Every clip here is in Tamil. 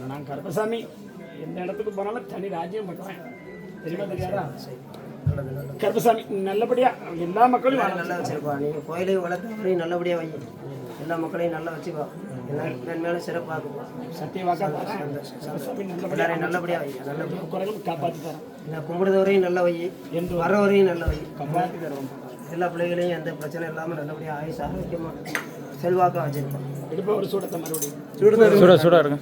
நான் கருப்பசாமி எந்த இடத்துக்கு போனாலும் தனி ராஜ்யம் பண்ணுவேன். தெரியுமா தெரியாதா? கருப்பசாமி நல்லபடியா எல்லா மக்களையும் நல்லா வச்சிருப்பா. நீங்க கோயிலையும் வளர்த்து நல்லபடியா வை. எல்லா மக்களையும் நல்லா வச்சுக்கோ. மேலும் சிறப்பாக சத்தியவாக்கா எல்லாரையும் நல்லபடியா வை. நல்லபடியா குறைகளும் காப்பாற்றி தரோம். நான் கும்பிடுறவரையும் நல்ல வை, என்று வர்றவரையும் நல்ல வை. காப்பாற்றி தருவோம். எல்லா பிள்ளைகளையும் எந்த பிரச்சனை இல்லாமல் நல்லபடியாக ஆயுஷ் ஆரோக்கியமா செல்வாக்கா வச்சிருப்போம். இப்போ ஒரு சூடத்தை மறுபடியும் சூடா இருங்க.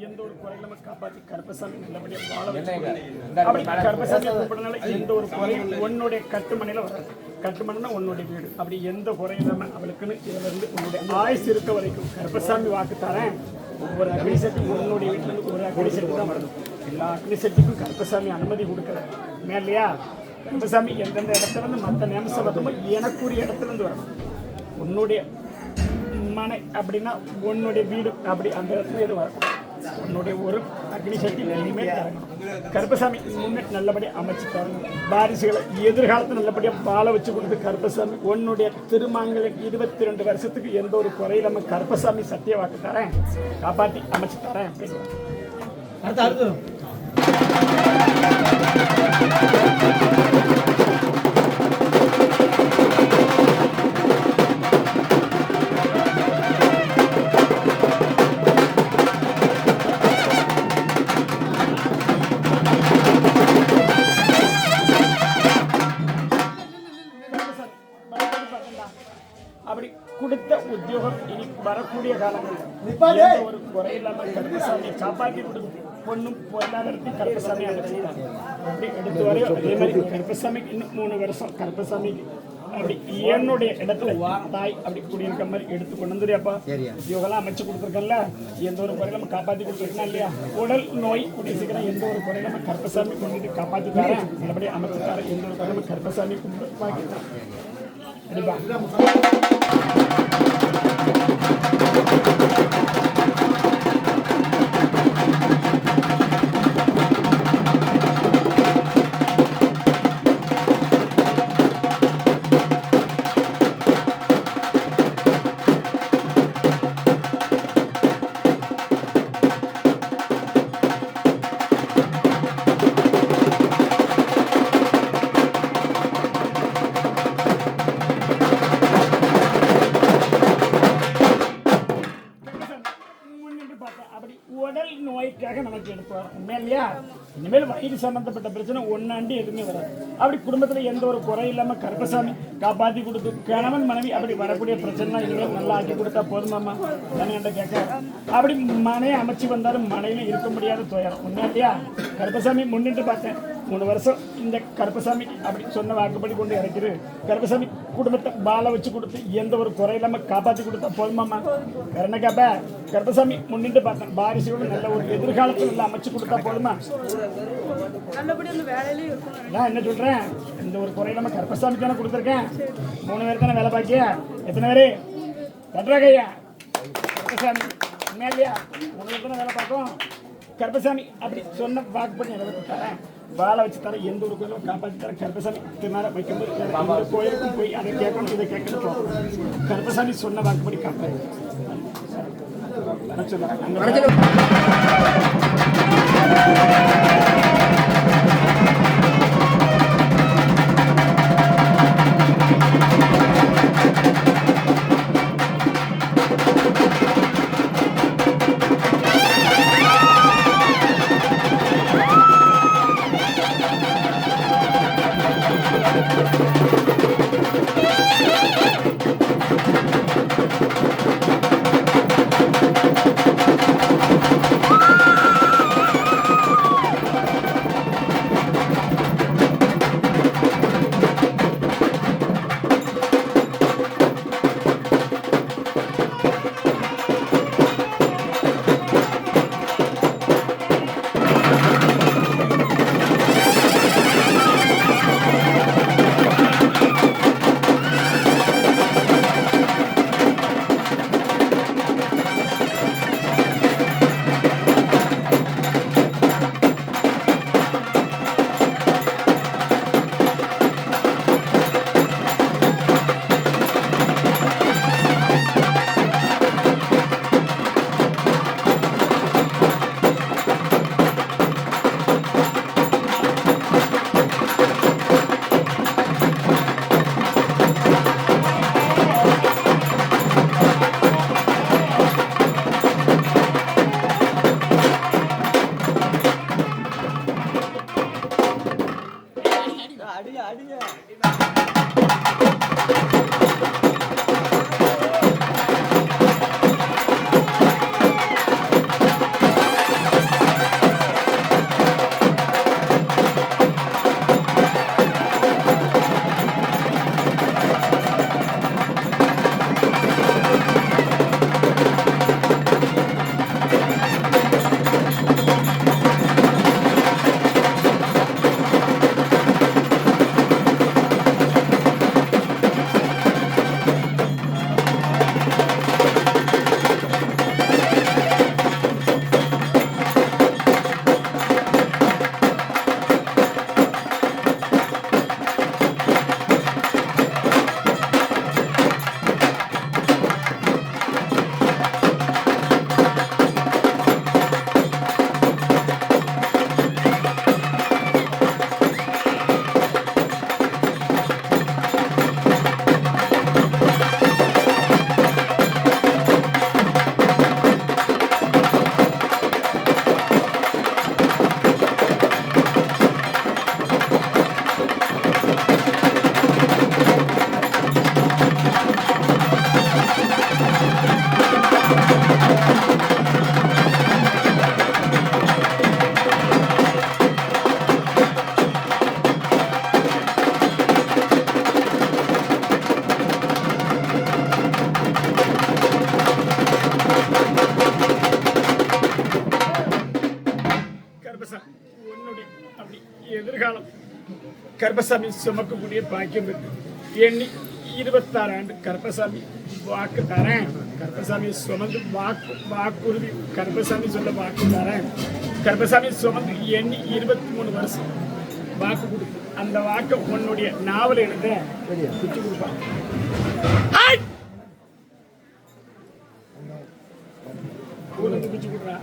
எந்த ஒரு குறையிலும் காப்பாற்றி கருப்பசாமி நல்லபடியாக வாழ வச்சு கருப்பசாமி கூப்பிடனால எந்த ஒரு குறையும் உன்னுடைய கட்டுமனையில் வராது. கட்டுமனைனா உன்னுடைய வீடு. அப்படி எந்த குறையும் இல்லாமல் அவளுக்குன்னு இதில் இருந்து உன்னுடைய ஆயுசு இருக்க வரைக்கும் கருப்பசாமி வாக்கு தரேன். ஒவ்வொரு அக்னி சக்தி உன்னுடைய வீட்டிலேருந்து ஒரு அக்னி சக்தி தான் வரணும். எல்லா அக்னி சக்திக்கும் கருப்பசாமி அனுமதி கொடுக்கல இல்லையா? கருப்பசாமி எந்தெந்த இடத்துல இருந்து மற்ற நியமசம் வரணுமோ எனக்குரிய இடத்துல இருந்து வரணும். உன்னுடைய மனை அப்படின்னா உன்னுடைய வீடு அப்படி அந்த இடத்துல எது வரணும். உன்னுடைய ஒரு அக்னி சக்தி எதுவுமே தரணும். கருப்பசாமி முன்னேற்ற நல்லபடியாக அமைச்சு தரணும். வாரிசுகளை எதிர்காலத்தில் நல்லபடியாக வாழ வச்சு கொடுத்து கருப்பசாமி உன்னுடைய திருமாங்கலுக்கு 22 வருஷத்துக்கு எந்த ஒரு குறையிலாம கருப்பசாமி சத்திய வாக்கு தரேன், காப்பாற்றி அமைச்சு தரேன் அப்படின்னு. அப்படி கொடுத்த உத்தியோகம் இனி வரக்கூடிய காலங்களில் ஒரு குறையில்லாமல் கருப்பசாமி காப்பாற்றி கொடுக்கும். பொண்ணும் பொருளாதாரத்தையும் கருப்பசாமி அமைச்சிருக்காங்க. அப்படி எடுத்து வரையும் அதே மாதிரி கருப்பசாமிக்கு இன்னும் 3 வருஷம் கருப்பசாமிக்கு அப்படி என்னுடைய இடத்துல தாய் அப்படி குடியிருக்க மாதிரி எடுத்து கொண்டு வந்துடுறியாப்பா. உத்தியோகம்லாம் அமைச்சு கொடுத்துருக்கல, எந்த ஒரு குறையிலும் காப்பாற்றி கொடுத்துருக்கா இல்லையா? உடல் நோய் கூடிய சீக்கிரம் எந்த ஒரு குறையிலும் கருப்பசாமி கொண்டு காப்பாற்றி தரேன், நல்லபடியாக அமைச்சு தரேன். எந்த ஒரு குறையிலும் கருப்பசாமி கொண்டு வாங்கிட்டேன். உடல் நோய்க்காக நமக்கு எடுப்பார் உண்மையிலையா? இனிமேல் வயிறு சம்பந்தப்பட்ட பிரச்சனை ஒன்னாண்டி எதுவுமே வராது. அப்படி குடும்பத்தில் எந்த ஒரு குறை இல்லாமல் கருப்பசாமி காப்பாற்றி கொடுத்து கணவன் மனைவி அப்படி வரக்கூடிய பிரச்சனை இனிமேல் நல்லா ஆக்கி கொடுத்தா போதுமாம்மா தானே கேட்க. அப்படி மனையை அமைச்சு வந்தாலும் மனையில இருக்க முடியாத துயரம் உண்மையிலையா? கருப்பசாமி முன்னிட்டு பார்த்தேன். 3 வருஷம் இந்த கருப்பசாமி அப்படி சொன்ன வாக்குப்படி கொண்டு இறக்கிரு. கருப்பசாமி குடும்பத்தை பாலை வச்சு கொடுத்து எந்த ஒரு குறை இல்லாம காப்பாற்றி கொடுத்தா போதுமாம்மா. கரணக்காப்ப கருப்பசாமி முன்னிட்டு பார்த்தேன் பாரிசோடு நல்ல ஒரு எதிர்காலத்தில் நல்லா அமைச்சு கொடுத்தா போதுமா. நான் என்ன சொல்றேன், இந்த ஒரு குறை இல்லாம கருப்பசாமி தானே கொடுத்துருக்கேன். 3 பேர் தானே வேலை பாக்கிய. எத்தனை பேரு கட்டுறாங்கய்யா? கருப்பசாமி உண்மையிலையா 3 பேர் தானே வேலை பார்க்கும். கருப்பசாமி அப்படி சொன்ன வாக்குப்படி நிறைவேற்றித்தாரேன். வாழை வச்சு தர எந்த ஒரு கோயிலும் காப்பாற்றி தர. கருப்பசாமி திருநாளை வைக்கும்போது கோயிலுக்கும் போய் அதை கேட்கணும் இதை கேட்கணும். கருப்பசாமி சொன்ன வாக்குப்படி காப்பாற்றி கருப்பசாமி சுமக்கக்கூடிய பாக்கியம் இருக்கு. எண்ணி 26 ஆண்டு கருப்பசாமி வாக்கு தரேன். கருப்பசாமி சுமந்து வாக்குறுதி கருப்பசாமி சொல்ல வாக்கு தரேன். கருப்பசாமி சுமந்து எண்ணி 23 வருஷம் வாக்கு கொடுத்து அந்த வாக்கை உன்னுடைய நாவல் எழுத பிச்சு கொடுப்பான். பிச்சு கொடுறா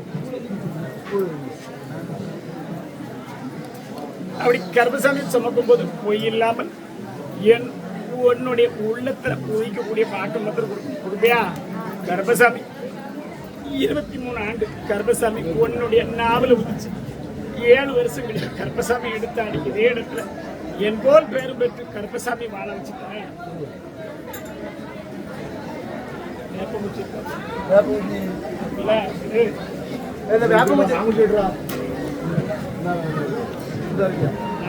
அப்படி கருப்பசாமி சுமக்கும் போது பொய் இல்லாமல் என் உன்னுடைய உள்ளத்துல உயிக்கக்கூடிய பாட்டு மாத்திரம் கொடுப்பியா? கருப்பசாமி 23 ஆண்டு கருப்பசாமி உன்னுடைய நாவல உதிச்சு 7 வருஷம் கழிச்சு கருப்பசாமி எடுத்தாடி இதே இடத்துல என் போல் பேரும் பெற்று கருப்பசாமி வாழ வச்சுட்டேன்.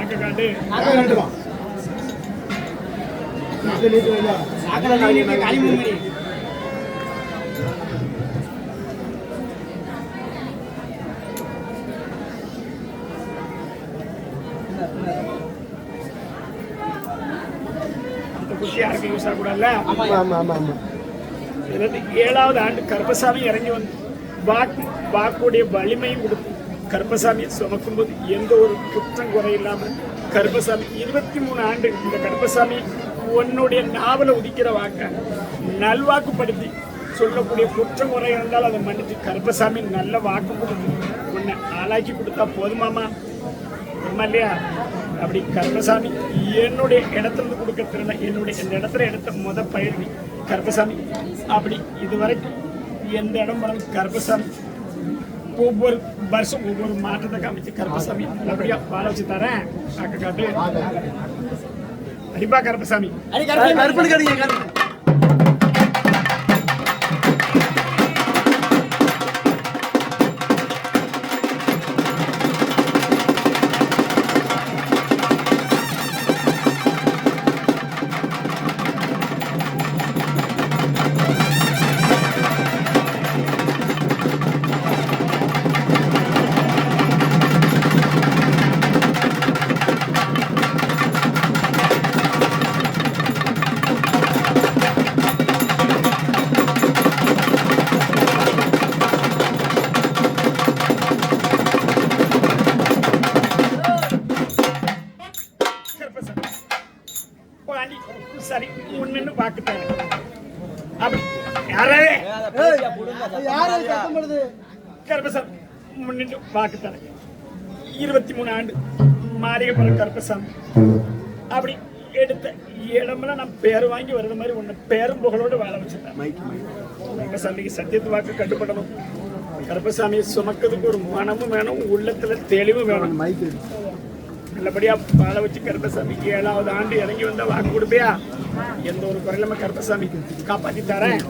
நாக்க காட்டு அந்த குட்டி யாருக்கு யூஸ் ஆகக்கூடாதுல்ல அதாவது 7வது ஆண்டு கருப்பசாமி இறங்கி வந்து வாக்குடைய வலிமையும் கொடுத்து கருப்பசாமி சுமக்கும்போது எந்த ஒரு குற்றம் குறை இல்லாமல் கருப்பசாமி 23 ஆண்டு இந்த கருப்பசாமி உன்னுடைய நாவலை உதிக்கிற வாக்க நல்வாக்குப்படுத்தி சொல்லக்கூடிய குற்றம் குறை இருந்தால் அதை மன்னிச்சு கருப்பசாமி நல்ல வாக்கு கொடுத்து உன்னை ஆளாக்கி கொடுத்தா போதுமாமா இல்லையா? அப்படி கருப்பசாமி என்னுடைய இடத்துல கொடுக்க திறன என்னுடைய இந்த இடத்துல எடுத்த பயிர்வி கருப்பசாமி அப்படி இதுவரைக்கும் எந்த இடம் போனாலும் கருப்பசாமி ஒவ்வொரு வருஷம் ஒவ்வொரு மாற்றத்தை காமிச்சு கருப்பசாமி நல்லபடியா வாழ வச்சு தரேன். காட்டு அடிப்பா கருப்பசாமி சரி ஒன்னு பாக்குறேன் அப்படி யாரே கருப்பசாமி முன்னிட்டு பாக்குறேன் 23 ஆண்டு மாரியம்மன் கருப்பசாமி அப்படி எடுத்த இடமெல்லாம் நான் பேர் வாங்கி வர்ற மாதிரி ஒன்று பேரும் புகழோடு வாழ வச்சுட்டேன். கருப்பசாமிக்கு சத்தியத்து வாக்கு கட்டுப்படணும். கருப்பசாமியை சுமக்கிறதுக்கு ஒரு மனமும் வேணும், உள்ளத்துல தெளிவும் வேணும். நல்லபடியா வாழ வச்சு கருப்பசாமி 7வது ஆண்டு இறங்கி வந்தா வாக்கு கொடுப்பியா? எந்த ஒரு குறையிலாம கருப்பசாமி காப்பாத்தி தரேன்.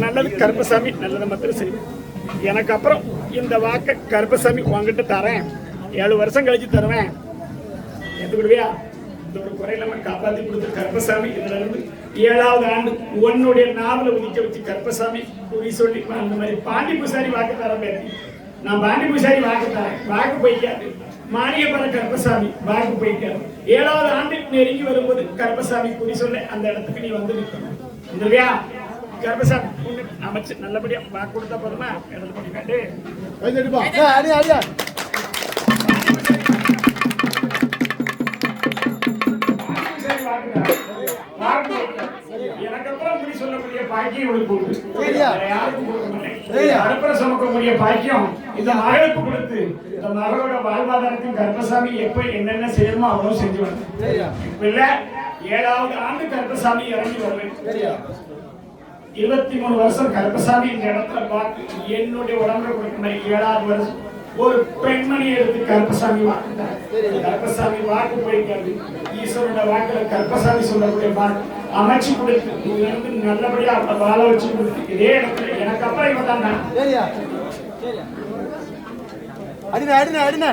நல்லது கருப்பசாமி, நல்லதை மாத்திரம் செய்வேன். எனக்கு அப்புறம் இந்த வாக்க கருப்பசாமி உங்ககிட்ட தரேன். 7 வருஷம் கழிச்சு தருவேன். எடுத்துக்கிடுவியா? இந்த ஒரு குறையிலாம காப்பாத்தி கொடுத்த கருப்பசாமி இதுல இருந்து 7வது ஆண்டு உன்னுடைய நாவல உதிக்க வச்சு கருப்பசாமி குறி சொல்லி அந்த மாதிரி பாண்டி பூசாரி வாக்கு தரேன் பேர். நான் பாண்டி பூசாரி வாக்கு தரேன். வாக்கு போய்க்காது. மாரியப்பன கருப்பசாமி வாக்கு போய்க்காது. 7வது ஆண்டு நெருங்கி வரும்போது கருப்பசாமி குறி சொல்ல அந்த இடத்துக்கு நீ வந்து நிற்கணும். இல்லையா? கருப்பசாமி அமைச்சு நல்லபடியா வாக்கு கொடுத்தா போதுமா? இடத்துல பண்ணி காட்டு. எனக்கு அப்புறம் குறி சொல்லக்கூடிய பாக்கியம் இவளுக்கு கொடுத்து யாருக்கும் கொடுக்க மாட்டேன். அடுப்புற சுமக்கக்கூடிய பாக்கியம் இந்த மகளுக்கு கொடுத்து இந்த மகளோட வாழ்வாதாரத்தையும் கருப்பசாமி எப்ப என்னென்ன செய்யணுமோ அவ்வளவு செஞ்சு வருவேன். இப்ப இல்ல 7வது ஆண்டு கருப்பசாமி இறங்கி வருவேன். 23 வருஷம் கருப்பசாமி இந்த இடத்துல பார்த்து என்னுடைய உடம்புல கொடுக்க மாதிரி 7வது வருஷம் ஒரு பெண்மணி எடுத்து கருப்பசாமி வாக்கு கருப்பசாமி வாக்கு போய்க்காது. ஈஸ்வரோட வாக்குல கருப்பசாமி சொல்லக்கூடிய வாக்கு அமைச்சு கொடுத்து நல்லபடியா வாழ வச்சு கொடுத்து இதே இடத்துல எனக்கு அப்புறம் இவ தான் அடின அடின அடின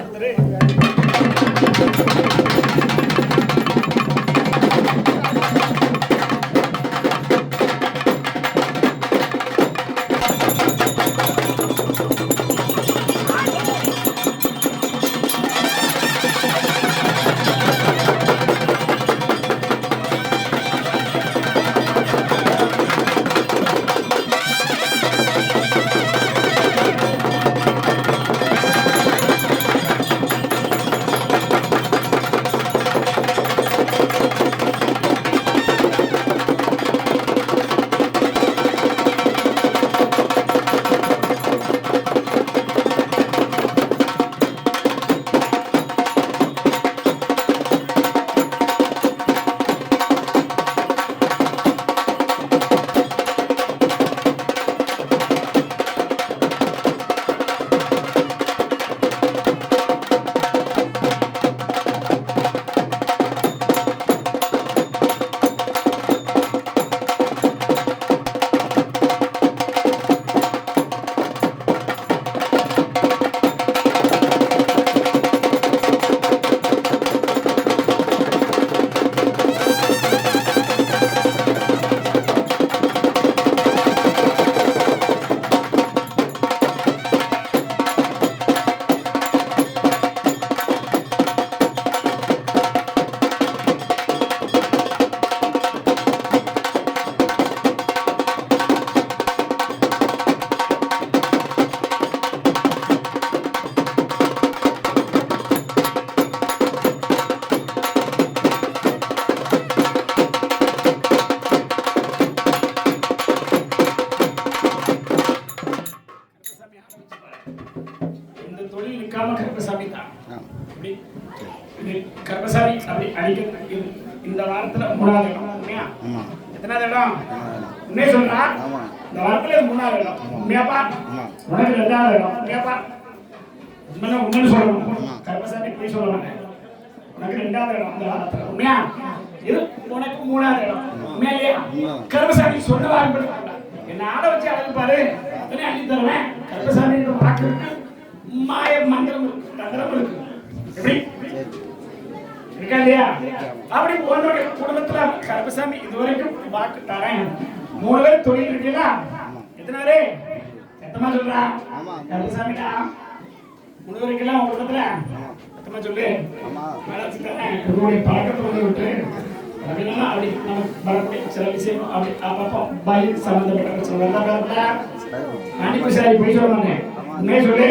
மூணாவது இடம் உண்மையா? எத்தனாவது இடம்? உண்மையை சொல்றா? இந்த வாரத்துல மூணாவது இடம் உண்மையாப்பா? உனக்கு ரெண்டாவது இடம் உண்மையாப்பா? உண்மைன்னு சொல்லணும். கருப்பசாமி போய் சொல்ல மாட்டேன். உனக்கு ரெண்டாவது இடம் இந்த வாரத்துல உண்மையா? இது உனக்கு மூணாவது இடம் உண்மையா இல்லையா? கருப்பசாமி சொன்ன வாரம் என்ன ஆட வச்சு அழகு பாரு, அத்தனை அள்ளி தருவேன். கருப்பசாமி வாக்கு இருக்கு, மாய மந்திரம் இருக்கு, தந்திரம் இருக்கு. எப்படி இருக்கா இல்லையா? அப்படி உன்னுடைய குடும்பத்துல கருப்பசாமி இதுவரைக்கும் வாக்கு தரேன். 3 பேர் தொழில் இருக்கீங்களா? எத்தனை பேரு? எத்தமா சொல்றா? கருப்பசாமிடா 3 பேர் இருக்கலாம் உங்க குடும்பத்துல. எத்தமா சொல்லு? உங்களுடைய பழக்கத்தை வந்து விட்டு அப்படின்னா அப்படி நமக்கு வரக்கூடிய சில விஷயம் அப்படி அப்பப்போ பயிர் சம்பந்தப்பட்ட பிரச்சனை வந்தா அனுப்பிசாரி போய் சொல்லுவாங்க. உண்மையை சொல்லு,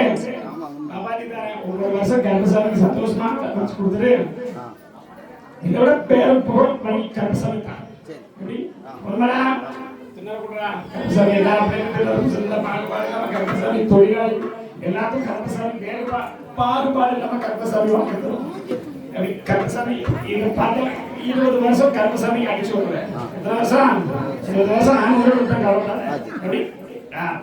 காப்பாத்தி தரேன். 1 வருஷம் கருப்பசாமி சந்தோஷமா வச்சு கொடுத்துட்டு இதோட பேரும் புகழ் பண்ணி கருப்பசாமி தான். எப்படி பொறுமடா தின்னக்கூடா கருப்பசாமி எல்லா பேரும் சின்ன பாகுபாடு கருப்பசாமி தொழிலாளி எல்லாத்துக்கும் கருப்பசாமி வேறு பாகுபாடு இல்லாம கருப்பசாமி வாங்கிக்கிறோம். அப்படி கருப்பசாமி இதை பார்த்து 20 வருஷம் கருப்பசாமி அடிச்சு விடுறேன். எத்தனை வருஷம்? 20 வருஷம் நான் விட்டேன் கவலை. எப்படி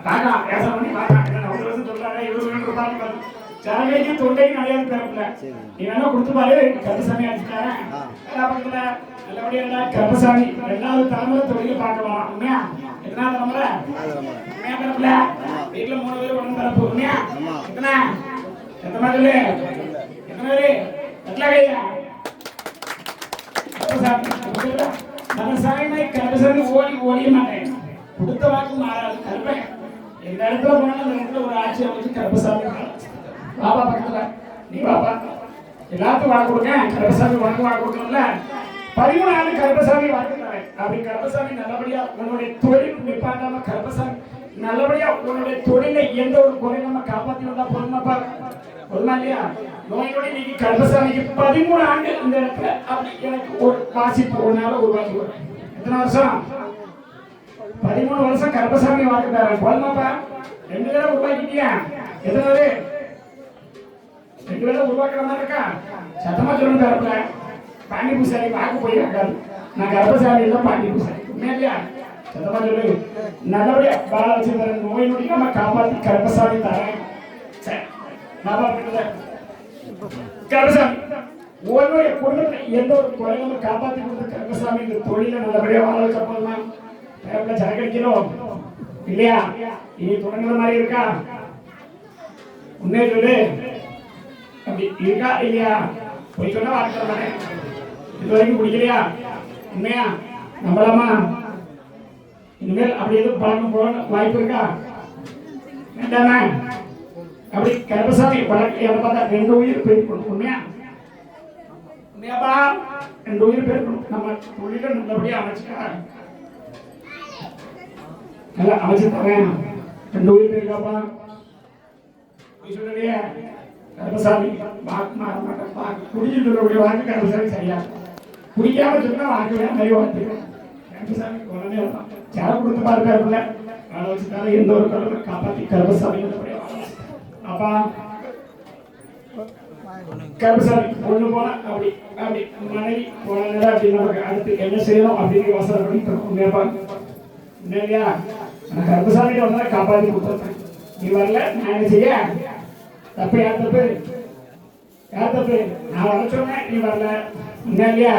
பார்க்கலாம் பேச பண்ணி பார்க்கலாம். 1 வருஷம் சொல்றாங்க 20 ரூபாய் ஜனங்களுக்கு தொண்டைக்கு நிறைய பிறப்புல நீ வேணா கொடுத்து பாரு. கருப்பசாமி அடிச்சுட்டாரன் பக்கத்துல நல்லபடியா கருப்பசாமி 2வது தலைமுறை தொழில் பார்க்கலாம். உண்மையா? எத்தனாவது தலைமுறை? உண்மையா பிறப்புல வீட்டுல 3 பேர் 1 பிறப்பு உண்மையா? எத்தனை சொல்லு? எத்தனை பேரு? எத்தனை கையா? கருப்பசாமி ஓடிய மாட்டேன். கொடுத்த வாக்கு மாறாது. கருப்பேன் எந்த இடத்துல போனாலும் அந்த இடத்துல ஒரு ஆட்சியை வச்சு கருப்பசாமி பாபா பக்கத்துல நீ பாப்பா எல்லாத்துக்கும் வாக்கு கொடுங்க. கருப்பசாமி உனக்கு வாக்கு கொடுக்கணும்ல. 13 ஆண்டு கருப்பசாமி வாக்கு தரேன். அப்படி கருப்பசாமி நல்லபடியா உன்னுடைய தொழில் நிப்பாட்டாம கருப்பசாமி நல்லபடியா உன்னுடைய தொழிலை எந்த ஒரு குறை நம்ம காப்பாற்றி வந்தா பொறுமாப்பா. பொறுமா இல்லையா? நோயோட நீங்க கருப்பசாமிக்கு 13 ஆண்டு இந்த இடத்துல அப்படி எனக்கு ஒரு வாசிப்பு ஒன்னால உருவாக்கி வரும். எத்தனை வருஷம்? 13 வருஷம் கருப்பசாமி வாக்கு தரேன். பொறுமாப்பா 2 தடவை உருவாக்கிட்டியா? எத்தனை பேரு? 2 பேரும் உருவாக்குற மாதிரி இருக்கா? சத்தமா சொல்லுங்க. தரப்புல பாண்டி பூசாரி வாக்கு போய் இருக்காது. நான் கர்ப்பசாமி இல்லை பாண்டி பூசாரி. உண்மையா இல்லையா? சத்தமா சொல்லு. நல்லபடியா பால வச்சு தரேன். நோய் நொடி நம்ம காப்பாற்றி கர்ப்பசாமி தரேன். சரி பாபா கர்ப்பசாமி உன்னுடைய குடும்பத்தை எந்த ஒரு குறையும் காப்பாற்றி கொடுத்த கர்ப்பசாமி இந்த தொழிலை நல்லபடியா வாழ வச்ச போதும். சரக்கடிக்கிறோம் இல்லையா? இனி தொடங்குற மாதிரி இருக்கா? உண்மையை சொல்லு. அப்படி இருக்கா இல்லையா? போய் சொன்னா வாக்கு தர இது வரைக்கும் பிடிக்கலையா? உண்மையா? நம்பலாமா? இனிமேல் அப்படி எதுவும் பழக்கம் போக வாய்ப்பு இருக்கா? வேண்டாமே. அப்படி கருப்பசாமி வழக்கு எதை பார்த்தா 2 உயிர் போயிருக்கணும். உண்மையா? உண்மையாப்பா 2 உயிர் போயிருக்கணும். நம்ம தொழிலை நல்லபடியா அமைச்சுக்கா நல்லா அமைச்சு தரேன். 2 உயிர் போயிருக்காப்பா. போய் சொல்லலையே கருப்பசாமி வாக்கு மாற மாட்டேன். வாக்கு குடிச்சிட்டு வாக்கு கருப்பசாமி சரியா குடிக்காம சொன்னா வாக்கு நிறைய வார்த்தை கருப்பசாமி உடனே சேர கொடுத்து பாருக்காருல வாழ வச்சுட்டாரு. எந்த ஒரு கடவுளை காப்பாற்றி கருப்பசாமி அப்பா கருப்பசாமி ஒண்ணு போனா அப்படி அப்படி மனைவி போன அப்படி நமக்கு அடுத்து என்ன செய்யணும் அப்படின்னு யோசனை பண்ணி இல்லையா? நான் கருப்பசாமி வந்தா காப்பாற்றி கொடுத்துருக்கேன். நீ வரல நான் என்ன செய்ய? தப்பு யார் தப்பு? யார் தப்பு? நான் வர சொன்னேன் நீ வரல. இல்லையா?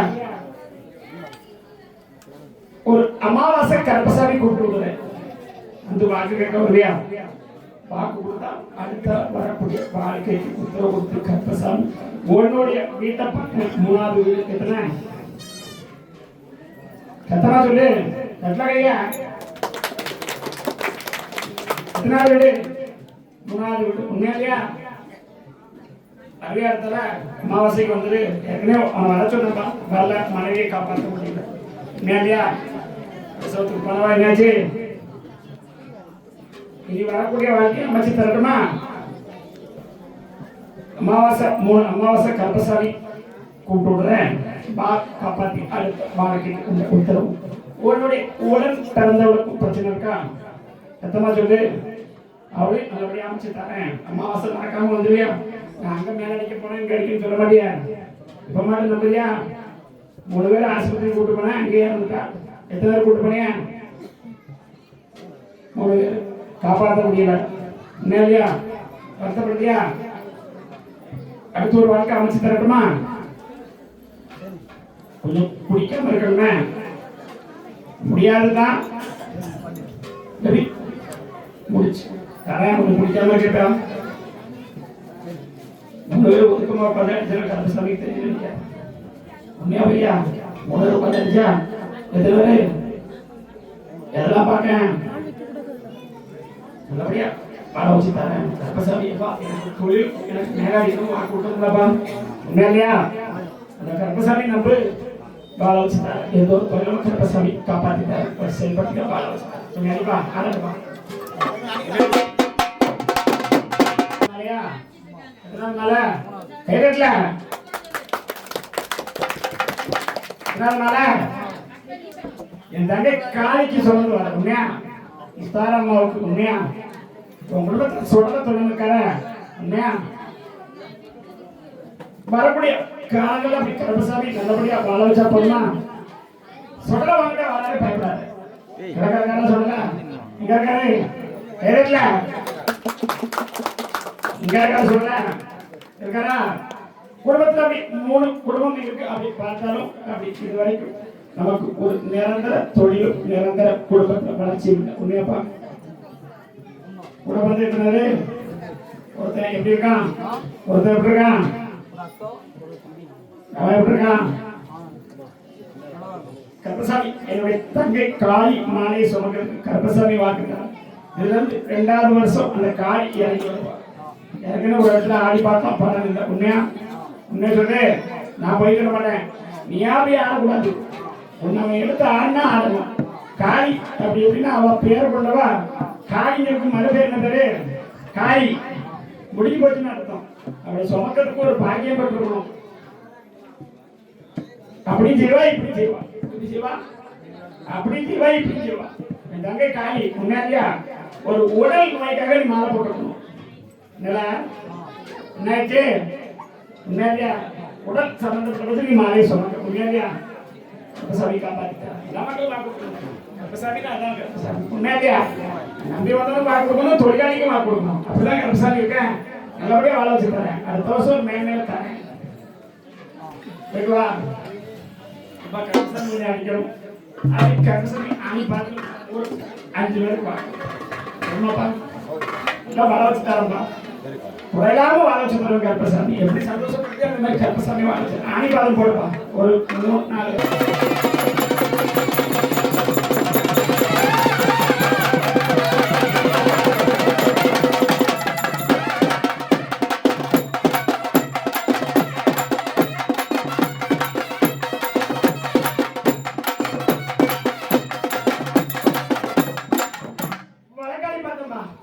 ஒரு அமாவாசை கருப்பசாமி கூப்பிட்டு விடுறேன். அந்த வாக்கு கேட்க இல்லையா? வாக்கு கொடுத்தா அடுத்த வரக்கூடிய வாழ்க்கைக்கு உத்தரவு கொடுத்து கருப்பசாமி உன்னுடைய வீட்டை பக்கம் 3வது வீடு. எத்தனை? எத்தனை சொல்லு? எத்தனை கையா? எத்தனாவது வீடு? 3வது வீடு. உண்மையா இல்லையா? அதிகாரத்துல அமாவாசைக்கு வந்துட்டு ஏற்கனவே அவன் வர சொன்னா வரல. மனைவியை காப்பாற்ற முடியல. உண்மையா இல்லையா? பிரசவத்துக்கு போனவா என்னாச்சு? இனி வரக்கூடிய வாழ்க்கையை அமைச்சு தரட்டுமா? அமாவாசை கருப்பசாமி கூப்பிட்டு விடுறேன். காப்பாத்தி அடுத்த வாழ்க்கைக்கு உத்தரவு. உன்னுடைய உடன் பிறந்தவளுக்கு பிரச்சனை இருக்கா? எத்தமா சொல்லு. அவளே நல்லபடியா அமைச்சு தரேன். அமாவாசை நடக்காம வந்துவியா? நான் அங்க மேல அடிக்க போனேன் இங்க அடிக்கன்னு சொல்ல மாட்டியா? இப்ப மாட்டேன் நம்புறியா? 3 பேர் ஆஸ்பத்திரி கூட்டு போனேன், அங்கேயே இருந்துட்டா. எத்தனை பேர் கூட்டு போனீங்க? 3 பேர். காப்பாற்ற முடியல. என்ன இல்லையா? வருத்தப்படுத்தியா? அடுத்த ஒரு வாழ்க்கை அமைச்சு தரட்டுமா? கொஞ்சம் பிடிக்காம இருக்கணுமே. முடியாதுதான். சரி முடிச்சு தரேன். கொஞ்சம் பிடிக்காம கேட்டான். 3 பேர் ஒதுக்கமா உட்காந்து கருப்பசாமி தெரியல. உண்மையா பையா 3 பேர் உட்காந்துச்சா? எத்தனை பேரு? எதெல்லாம் பார்க்கேன் நல்லபடியா வாழ வச்சு தரேன். கருப்பசாமி எனக்கு தொழில் எனக்கு மேலாடிக்கணும் வாக்கு விட்டுருந்தாப்பா. உண்மையா இல்லையா? அந்த கருப்பசாமி நம்பு வாழ வச்சு தரேன். ஏதோ ஒரு தொழிலும் கருப்பசாமி காப்பாற்றி தரேன். செயல்படுத்த வாழ வச்சு தரேன். உண்மையாப்பா ஆனதுப்பா. நாளையா எத்தனை நாள கைரட்ல நாள என் தங்கை காலைக்கு சொன்னது வர உண்மையா? முஸ்தாரம்மாவுக்கு உண்மையா? உன் குடும்பத்தை சொல்ல தொழில்க்கார உண்மையா? வரக்கூடிய காலங்கள் அப்படி கருப்பசாமி நல்லபடியா வாழ வச்சா போதுமா? சொல்ல வாங்க வராது பயப்படாது. கிடக்காரக்கார சொல்லல இங்க இருக்காரு கைரட்ல இங்க இருக்கா சொல்ல இருக்காரா? குடும்பத்துல அப்படி 3 குடும்பம் இருக்கு. அப்படி பார்த்தாலும் அப்படி இது வரைக்கும் நமக்கு ஒரு நிரந்தர தொழிலும் நிரந்தர குடும்பத்துல வளர்ச்சி இல்லை. உண்மையாப்பா குடும்பத்தை இருக்கிறாரு. ஒருத்தன் எப்படி இருக்கான்? ஒருத்தன் எப்படி இருக்கான்? அவன் எப்படி இருக்கான்? கருப்பசாமி என்னுடைய தங்கை காளி மாலை சுமக்கிறது கருப்பசாமி வாக்குறான். இதுல இருந்து 2வது வருஷம் அந்த காளி இறங்கி வருவான். ஏற்கனவே ஒரு இடத்துல ஆடி பார்த்தோம், பலன் இல்லை. உண்மையா? உண்மையை சொல்லு. நான் போய்க்கிற மாட்டேன். நீயா போய் ஆடக்கூடாது. உன்னை எடுத்து ஆடினா ஆடலாம். காளி அப்படி எப்படின்னா அவ பேர் கொண்டவா காளிங்களுக்கு மறு பேர் என்ன பேரு? காளி. முடிஞ்சு போச்சுன்னு அர்த்தம். அவளை சுமக்கிறதுக்கு ஒரு பாக்கியம் பெற்றுக்கணும். அப்படி செய்வா இப்படி செய்வா. இப்படி செய்வா அப்படி செய்வா இப்படி செய்வா. என் தங்கை காளி. முன்னாடியா ஒரு உடல் நோய்க்காக நீ மாலை போட்டுக்கணும். என்னாச்சு? முன்னாடியா உடல் சம்பந்தப்பட்ட நீ மாலையை சொன்னாங்க. முன்னாடியா கருப்பசாமி காப்பாத்திட்டா. முன்னாடியா நம்பி வந்தாலும் வாக்கு கொடுக்கணும், தொழிலாளிக்கும் வாக்கு கொடுக்கணும். அப்படிதான் கருப்பசாமி இருக்கேன். நல்லபடியா வாழ வச்சு தரேன். அடுத்த வருஷம் மேல தரேன். ஓகேவா? இப்ப கருப்பசாமி அடிக்கணும். அது கருப்பசாமி ஆணி பார்த்து ஒரு 5 பேருக்கு வாங்க வாழ வச்சு தரப்பா. குறையில்லாம வாழ வச்சு தருவோம் கருப்பசாமி. எப்படி சந்தோஷப்பட்டு அந்த மாதிரி கருப்பசாமி வாழ வச்சு ஆணி பாதம் போடுவா. ஒரு 3-4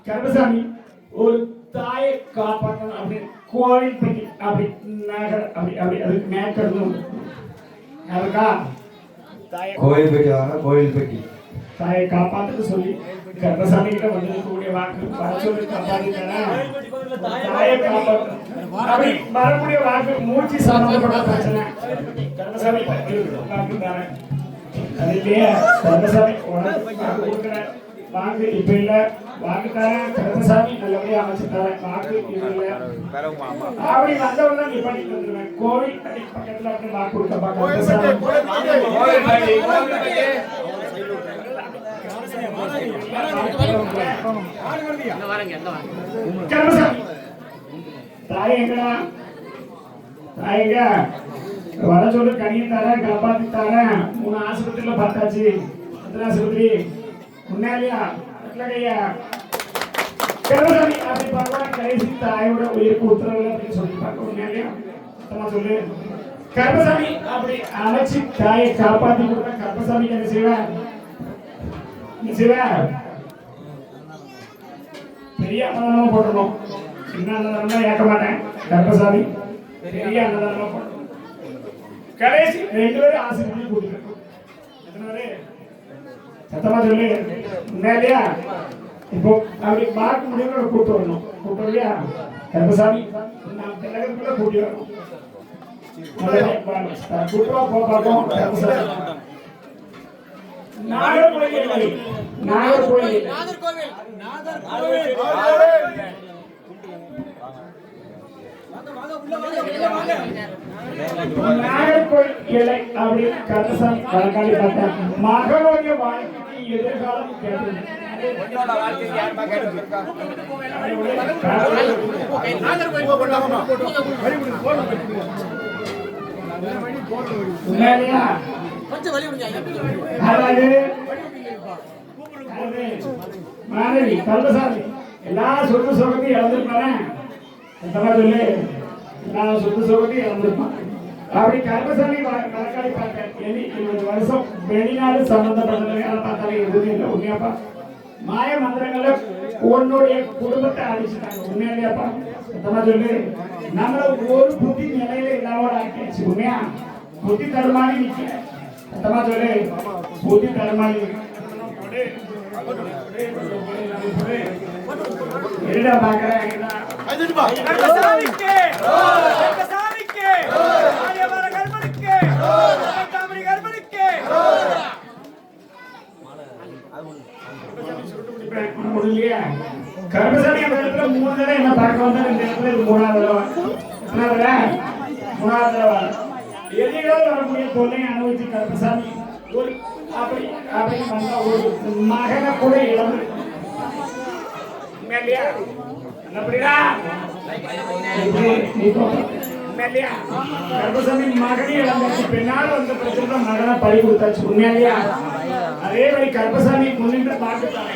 கருப்பசாமி ஒரு தாயை காப்பாற்றணும் அப்படின்னு கோயில் பற்றி அப்படி நகர் அப்படி அப்படி அதுக்கு மேற்கடணும். யாருக்கா? கோயில் பெட்டி வாங்க. கோயில் பெட்டி தாயை காப்பாற்றுன்னு சொல்லி கருப்பசாமி கிட்ட வந்திருக்கக்கூடிய வாக்கு வர சொல்லி காப்பாற்றிக்கிறேன். தாயை காப்பாற்ற அப்படி வரக்கூடிய வாக்கு மூச்சு சம்பந்தப்பட்ட பிரச்சனை கருப்பசாமி வாக்கு தரேன். அது இல்லையே கருப்பசாமி உனக்கு கொடுக்குறேன் வாக்கு. இப்ப இல்ல வாக்கு தரேன். கருப்பசாமி நல்லபடியா அமைச்சு தரேன். வாக்கு இல்ல அப்படி வந்தவங்க நீ பண்ணி தந்துருவேன். கோவில் பக்கத்துல அப்படி வாக்கு கொடுக்கப்பா. கருப்பசாமி தாய் எங்கடா? தாய் எங்க? வர சொல்லு. கனியை தரேன், காப்பாத்தி தரேன். 3 ஆஸ்பத்திரியில பார்த்தாச்சு. எத்தனை ஆஸ்பத்திரி? முன்னாடியா கையா கருப்பசாமி அப்படி பார்க்கலாம். கடைசி தாயோட உயிருக்கு உத்தரவு அப்படின்னு சொல்லி பார்க்க முன்னாடியா சொல்லு. கருப்பசாமி அப்படி அழைச்சி தாயை காப்பாத்தி கொடுத்தா கருப்பசாமிக்கு என்ன செய்வ? பெரிய அன்னதானமா போடணும். சின்ன அன்னதானமா ஏற்க மாட்டேன். கருப்பசாமி பெரிய அன்னதானமா போடணும். கடைசி 2 பேரும் ஆசிரியர் கூட்டிட்டு எத்தனை பேரு? சத்தமா சொல்லு. இல்லையா? இப்போ அப்படி பார்க்க முடியும் கூட்டு வரணும். கூட்டு இல்லையா? கருப்பசாமி நாம் திலகத்துக்குள்ள கூட்டி வரணும். குட்டுவா போப்பாக்கும் நாகர்கோவில் நாகர்கோவில் நாகர்கோவில் கிளை அப்படி கருப்பசாமி வழக்காடி பார்த்தேன். மகளுடைய வாழ்க்கைக்கு எதிர்காலம் கேட்டது. மாணவி கருப்பசாமி எல்லா சொத்து சுகத்தையும் இழந்திருப்பானே சொல்லு. எல்லா சொத்து சுகத்தையும் இழந்திருப்பான். அப்படி கருப்பசாமி வழக்காடி பார்த்தேன். 20 வருஷம் வெளிநாடு சம்பந்தப்பட்ட பார்த்தாலே எதுவும் இல்லை. உண்மையாப்பா மாய மந்திரங்கள உன்னுடைய குடும்பத்தை அழிச்சுட்டாங்க. உண்மையா இல்லையாப்பா? சத்தமா சொல்லு. நம்மள ஒரு புத்தி நிலையில இல்லாம ஆக்கிடுச்சு. உண்மையா புத்தி தடுமாறி நிக்க. சத்தமா சொல்லு. புத்தி தடுமாறி என்னடா பாக்குறேன் கருப்பசாமி அந்த இடத்துல 3 தடவை என்ன பார்க்க வந்தா இந்த இடத்துல 3வது தடவை எதிராக வரக்கூடிய தொல்லையை அனுபவிச்சு கருப்பசாமி ஒரு அப்படி வந்தா ஒரு மகனை கூட இழந்து கருப்பசாமி மகனே இழந்தாச்சு. பின்னால் வந்த பிரச்சனை மகனை பறி கொடுத்தாச்சு. உண்மையா அதே மாதிரி கருப்பசாமி முன்னின்று பார்த்துட்டாங்க.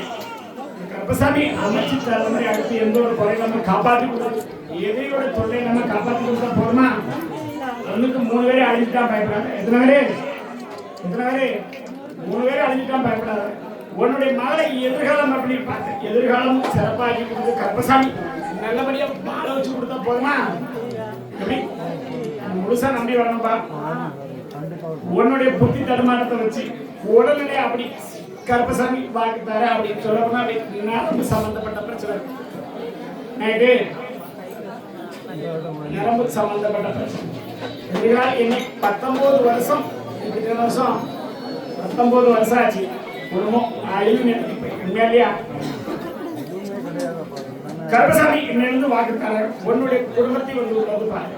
கருப்பசாமி அமைச்சு தலைமுறை அடுத்து எந்த ஒரு குறை நம்ம காப்பாற்றி கொடுத்து எதிரியோட தொல்லை நம்ம காப்பாற்றி கொடுத்தா போதுமா? 1க்கு 3 பேரை அழிஞ்சுட்டான் பயப்படாது. எத்தனை பேரு 3 பேரை அழிஞ்சுட்டான் பயப்படாது. உன்னுடைய மகளை எதிர்காலம் அப்படின்னு பார்த்தேன். எதிர்காலம் சிறப்பாகி கொடுத்து கருப்பசாமி நல்லபடியா வாழ வச்சு கொடுத்தா போதுமா? எப்படி முழுசா நம்பி வரணும்பா. உன்னுடைய புத்தி தடுமாற்றத்தை வச்சு உடல்நிலை அப்படி கருப்பசாமி வாக்குத்தார அப்படின்னு சொல்லணும்னா நரம்பு சம்பந்தப்பட்ட பிரச்சனை. நரம்பு சம்பந்தப்பட்ட பிரச்சனை. என்னை 19 வருஷம் 19 வருஷம் ஆச்சு. குடும்பம் அழிவு உண்மையா கருப்பசாமி இன்னிலிருந்து வாக்குத்தார உன்னுடைய குடும்பத்தை வந்து பாரு.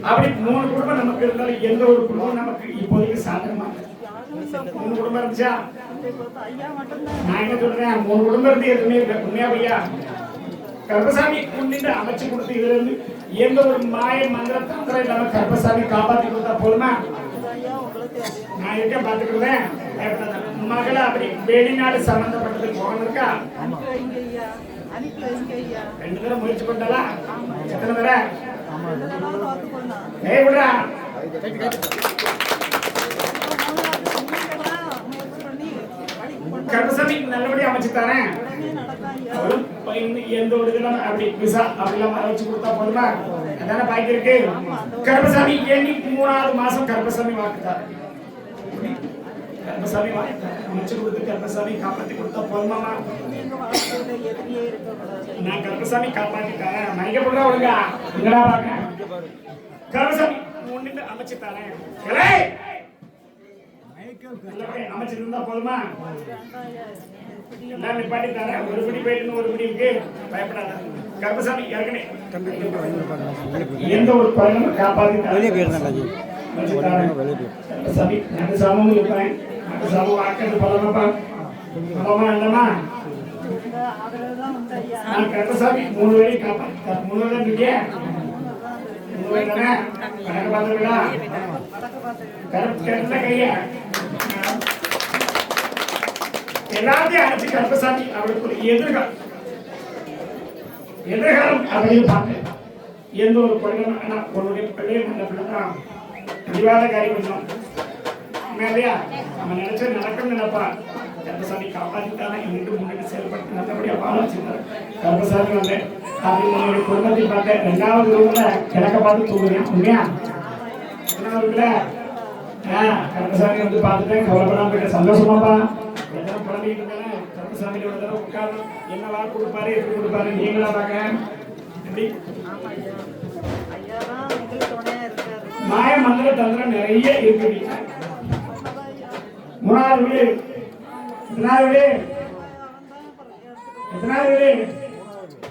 அப்படி 3 குடும்பம் நமக்கு இருந்தாலும் எந்த ஒரு குடும்பம் நமக்கு இப்போதைக்கு சாதகமா 3 குடும்பம் இருந்துச்சா? நான் என்ன சொல்றேன், 3 குடும்பம் இருந்து எதுவுமே இல்லை. உண்மையா பையா? கருப்பசாமி முன்னின்று அமைச்சு கொடுத்து இதுல இருந்து எந்த ஒரு மாய மந்திர தந்திரம் இல்லாம கருப்பசாமி காப்பாற்றி கொடுத்தா போதுமா? நான் இருக்க பாத்துக்கிறேன். மகளை அப்படி வெளிநாடு சம்பந்தப்பட்டது போகணுக்கா 2 தடவை முயற்சி பண்ணாலா? எத்தனை தடவை? விடுறா கருப்பசாமி நல்லபடியா அமைச்சுத்தானே. எந்த ஒரு இதெல்லாம் அப்படி விசா அப்படிலாம் வச்சு கொடுத்தா போதுமா? அதான பாக்கி இருக்கு. கருப்பசாமி எண்ணி 3வது மாசம் கருப்பசாமி வாக்குத்தாரு. கருப்பசாமி வாக்குத்தாரு அமைச்சு கொடுத்து கருப்பசாமி காப்பாற்றி கொடுத்தா போதுமாமா? நான் கருப்பசாமி காப்பாற்றிட்டேன். மயக்கப்படுறா ஒழுங்கா என்னடா பாக்க கருப்பசாமி முன்னிட்டு அமைச்சுத்தானே. அமைச்சிருந்தா போதுமா? நான் நிப்பாட்டி தரேன். ஒரு படி போயிட்டு ஒரு படி இருக்கு. பயப்படாத. கருப்பசாமி இறக்கணே எந்த ஒரு பயணமும் காப்பாற்றி கருப்பசாமி நடு சாமும் இருப்பேன். நடு சாமு வாக்கிறது பலமாப்பா பலமா இல்லமா? நான் கருப்பசாமி 3 பேரை காப்பாற்றி 3 பேர் இருக்கியா? 3 பேர் தானே கணக்கு பார்த்துருக்கா? கருத்த கைய எல்லாத்தையும் அழைச்சி கருப்பசாமி அவளுக்கு எதிர்காலம் அப்படின்னு பார்த்தேன். எந்த ஒரு குழந்தை உன்னுடைய பிள்ளைய நல்ல பிள்ளைதான் விவாத காரியம் பண்ணோம். இல்லையா? நம்ம நினைச்ச நடக்கும் நினைப்பா. கருப்பசாமி காப்பாற்றிட்டானா எங்கிட்டு முன்னிட்டு செயல்படுத்தி நல்லபடியா வாழ வச்சிருந்தாரு. கருப்பசாமி வந்தேன் அப்படின்னு உன்னுடைய குடும்பத்தை பார்த்தேன். 2வது ரூம்ல கிழக்க பார்த்து தூங்குறேன். உண்மையா? 2வது கருப்பசாமி வந்து பார்த்துட்டேன். கவலைப்படாம போயிட்டு சந்தோஷமாப்பா. எத்தனை குழந்தைங்க இருந்தாலும் கருப்பசாமியோட தடவை உட்காரணும். என்னவா கொடுப்பாரு எப்படி கொடுப்பாரு நீங்களா பாக்க எப்படி மாய மந்திர தந்திரம் நிறைய இருக்கு. மூணாவது வீடு எத்தனாவது வீடு? எத்தனாவது வீடு?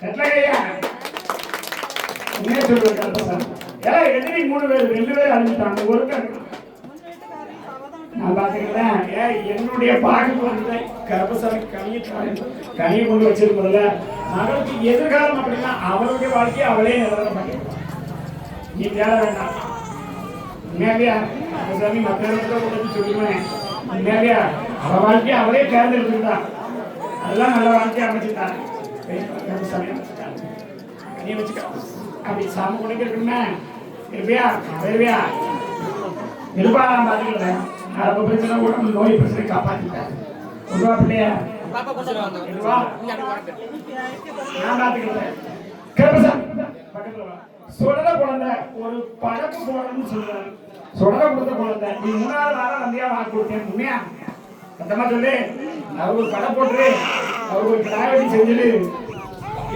எட்லையா உண்மையை சொல்லுவேன். ஏன் எதிரி 3 பேர் 2 பேர் அழிஞ்சிட்டாங்க, ஒருத்தர் நான் பாத்துக்கிறேன். என்னுடைய பாடல் வந்து கர்ப்பசாமி கனியை கொண்டு வச்சிருப்பதில்ல மகளுக்கு எதிர்காலம் அப்படின்னா அவருடைய வாழ்க்கையை அவளே நிலவர மாட்டேன். நீ தேட வேண்டாம். உண்மையாவியா கர்ப்பசாமி மற்ற இடத்துல சொல்லுவேன். உண்மையாவியா அவ வாழ்க்கையை அவளே தேர்ந்தெடுத்துக்கிட்டான். அதெல்லாம் நல்ல வாழ்க்கையை அமைச்சுட்டான். கர்ப்பசாமி அமைச்சுட்டான். கனியை வச்சுக்க அப்படி சாமி கொடுக்க இருக்குமே இருப்பியா வருவியா இருப்பா. நான் பாத்துக்கிறேன். அரபு பிரச்சனை கூட நோய் பிரச்சனை காப்பாத்திட்டேன். உருவா பிள்ளையா நான் பாத்துக்கிறேன். பக்கத்துல சுடல குழந்தை ஒரு பழப்பு போடணும்னு சொல்றாரு. சுடல கொடுத்த குழந்தை நீ 3வது வாரம் வந்தியா வாக்கு கொடுத்தேன். உண்மையா சத்தமா சொல்லு. அவர் ஒரு படம் போட்டு அவர் ஒரு கிராவடி செஞ்சுட்டு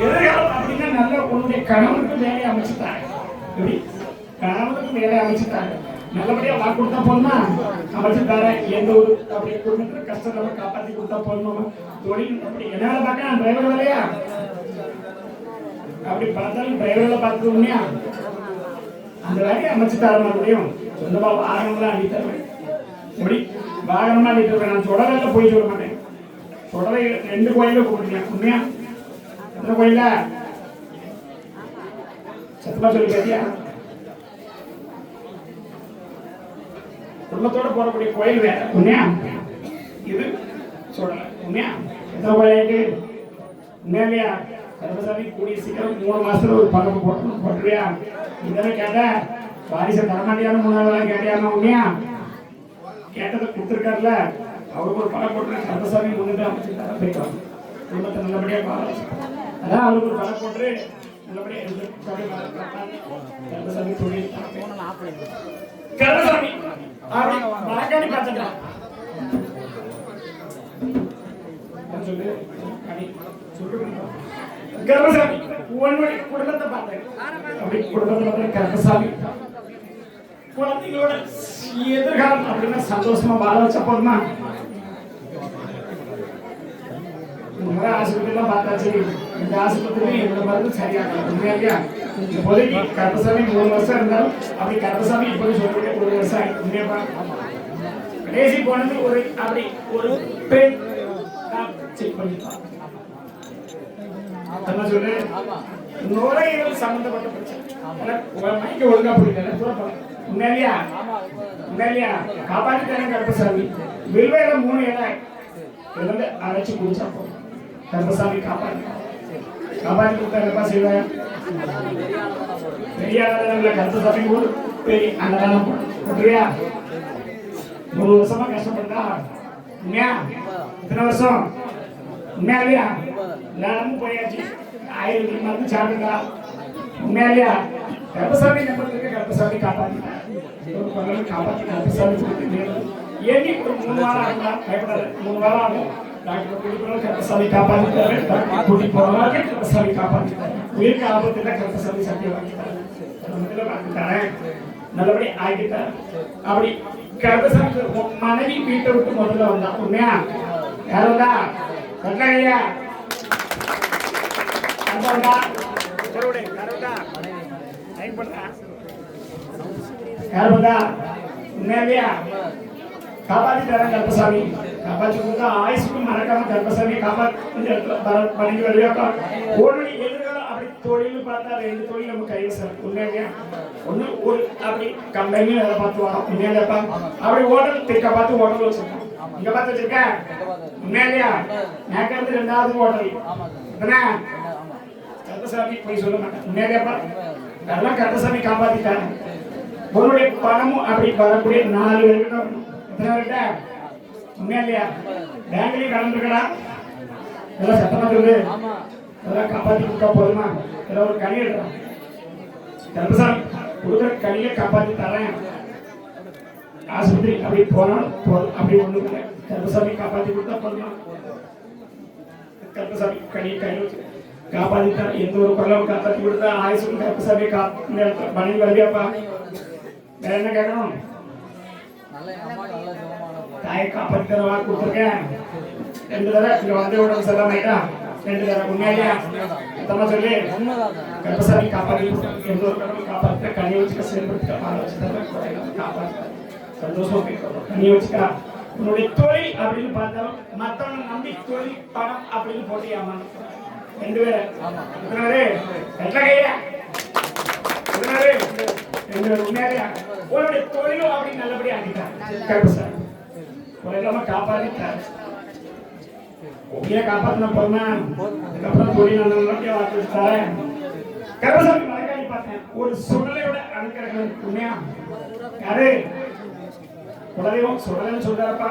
எதிர்காலம் அப்படின்னா நல்ல உன்னுடைய கணவனுக்கு வேலையை அமைச்சுட்டாங்க. எப்படி கணவனுக்கு வேலையை அமைச்சுட்டாங்க. நல்லபடியா வாக்கு கொடுத்தா போதுமா அமைச்சுட்டார. எந்த ஒரு அப்படி குடும்பத்துல கஷ்டத்தை காப்பாத்தி கொடுத்தா போதுமா. தொழில் அப்படி என்ன வேலை பார்க்க நான் டிரைவர் வேலையா அப்படி பார்த்தாலும் டிரைவர்ல பார்த்து உண்மையா அந்த வேலையை அமைச்சுட்டார. மறுபடியும் சொந்தமா வாகனம்லாம் அடி தருவேன். எப்படி வாகனமா அடி தருவேன். நான் தொடரில் போய் சொல்ல மாட்டேன். தொடரை 2 கோயில கூப்பிடுறேன். உண்மையா எந்த கோயில சத்தமா சொல்லி கேட்டியா? குடும்பத்தோட போறக்கூடிய கோயில் வேற. உண்மையா இது சொல்லல. உண்மையா எத்தனை கோயிலாயிட்டு? உண்மையா கர்ப்பசாமி கூடிய சீக்கிரம் 3 மாசத்துல ஒரு பணம் போட்டுருவியா? இதெல்லாம் கேட்ட வாரிசை தரமாட்டியான 3வது கேட்டியாமா? உண்மையா கேட்டதை கொடுத்துருக்காருல அவருக்கு ஒரு பணம் போட்டு கர்ப்பசாமி முன்னிட்டு அமைச்சுட்டார. போயிட்டு குடும்பத்தை நல்லபடியா அதான் அவருக்கு ஒரு பணம் போட்டு நல்லபடியா கர்ப்பசாமி தொழில் கர்ப்பசாமி மரக்காணி பார்த்துட்டான். கர்ப்பசாமி உன்னுடைய குடும்பத்தை பார்த்தேன். அப்படி குடும்பத்தை பார்த்த கர்ப்பசாமி குழந்தைகளோட எதிர்காலம் அப்படின்னா சந்தோஷமா வாழ வச்ச போதுமா? ஆஸ்பத்திரிலாம் பார்த்தாச்சு. இந்த ஆஸ்பத்திரி என்னோட மருந்து சரியாக உண்மையா இப்போதைக்கு கர்ப்பசாமி 3 வருஷம் இருந்தாலும் அப்படி கர்ப்பசாமி இப்போது சொல்லக்கூடிய 1 வருஷம் ஆயிடுச்சு. உண்மையா கடைசி போனது ஒரு அப்படி ஒரு பெண் செக் பண்ணிட்டான். சொல்லு நுரையீரல் சம்பந்தப்பட்ட பிரச்சனை மைக்க ஒழுங்கா புரியல. உண்மையா உண்மையா காப்பாற்றி தானே கர்ப்பசாமி. வில்வையில 3 இலை இருந்து அரைச்சு குடிச்சா போதும். கர்ப்பசாமி காப்பாற்றி கொடுத்தா செய்வேன். பெரிய கர்ப்பசாமி ஒரு பெரிய அன்னதானம் போட்டுருவியா? 3 வருஷமா கஷ்டப்பட்டா. உண்மையா இத்தனை வருஷம் உண்மையா இல்லையா? எல்லாரும் போயாச்சு. 1000 மருந்து சாப்பிட்டா. உண்மையா இல்லையா? கர்ப்பசாமி நம்பருக்கு கர்ப்பசாமி காப்பாற்றினா காப்பாற்றி கர்ப்பசாமி கொடுத்து ஏனி ஒரு 3 வாரம் ஆகுதா? பயப்படாது. 3 வாரம் ஆகும். டாக்டர் கூட்டிட்டு கர்ப்பசாமி காப்பாற்றிட்டாரு. கூட்டி போறாங்க கர்ப்பசாமி காப்பாற்றிட்டாரு. உயிருக்கு ஆபத்துல கர்ப்பசாமி சத்தியம் வாங்கிட்டாரு. நல்லபடி ஆகிட்டாரு. அப்படி கர்ப்பசாமி மனைவி வீட்டை விட்டு முதல்ல வந்தா. உண்மையா யார் வந்தா? கட்டளையா யார் வந்தா? உண்மையா காப்பாத்திட்டாரன் கர்ப்பசாமி. காப்பாற்றி கொடுத்தா ஆயுசுக்கு மறக்காம கர்ப்பசாமி காப்பாற்றி வருவாப்பா. ஒரு எதிர்காலம் அப்படி தொழில் பார்த்தா 2 தொழில் நம்ம கையில் சார். உண்மையா ஒண்ணு ஒரு அப்படி கம்பெனியும் வேலை பார்த்து வரோம். உண்மையாப்பா அப்படி ஹோட்டல் தெற்க பார்த்து ஹோட்டல் வச்சிருக்கோம். இங்க பார்த்து வச்சிருக்க. உண்மையா மேற்கிறது 2வது ஹோட்டல் கர்ப்பசாமி போய் சொல்ல மாட்டேன். உண்மையாப்பா அதெல்லாம் கர்ப்பசாமி காப்பாத்திட்டாங்க. உன்னுடைய பணமும் அப்படி வரக்கூடிய 4 பேர்கிட்ட எத்தனை பேர்கிட்ட? உண்மையா இல்லையா? பேங்க்லயும் கலந்துருக்கடா. இதெல்லாம் சத்தமா சொல்லு. அதெல்லாம் காப்பாத்தி கொடுத்தா போதுமா? இதெல்லாம் ஒரு கனி எடுறான். கர்ப்பசாமி கொடுக்குற கனியை காப்பாத்தி தரேன். ஆஸ்பத்திரி அப்படி போனாலும் அப்படி ஒண்ணு இல்லை. கர்ப்பசாமி காப்பாத்தி கொடுத்தா போதுமா? கர்ப்பசாமி கனியை கையில் வச்சு காப்பாத்தி தரேன். எந்த ஒரு குரலும் காப்பாத்தி கொடுத்தா ஆயுசுக்கு கர்ப்பசாமி மனைவி வருவியாப்பா? வேற என்ன கேட்கணும்? தாயை காப்பாற்றி தர வாக்கு கொடுத்துருக்கேன். 2 தடவை இங்க வந்து உடம்பு சரியில்லாம 2 தடவை உண்மையா சுத்தமா சொல்லி கர்ப்பசாமி காப்பாற்றி எந்த ஒரு கடவுள் காப்பாற்ற கனி வச்சுக்க செயல்படுத்த பால வச்சு காப்பாற்ற சந்தோஷமா போய்க்கணும். கனி வச்சுக்கா உன்னுடைய தொழில் அப்படின்னு பார்த்தாலும் மற்றவனை நம்பி தொழில் பணம் அப்படின்னு போட்டியாமா 2 பேர் உண்மையா உன்னுடைய தொழிலும் அப்படின்னு நல்லபடியா ஆகிட்டார் கர்ப்பசாமி இல்லாம காப்பாற்றிட்டார். உண்மையா காப்பாத்தின போதுமா அதுக்கப்புறம் தொழில் நல்லபடியா வாக்கிட்டாரு. கர்ப்பசாமி மலைக்காணி பார்த்தேன் ஒரு சுடலையோட அனுக்கிறேன். உண்மையா யாரு குலதெய்வம் சுடலைன்னு சொல்றாருப்பா.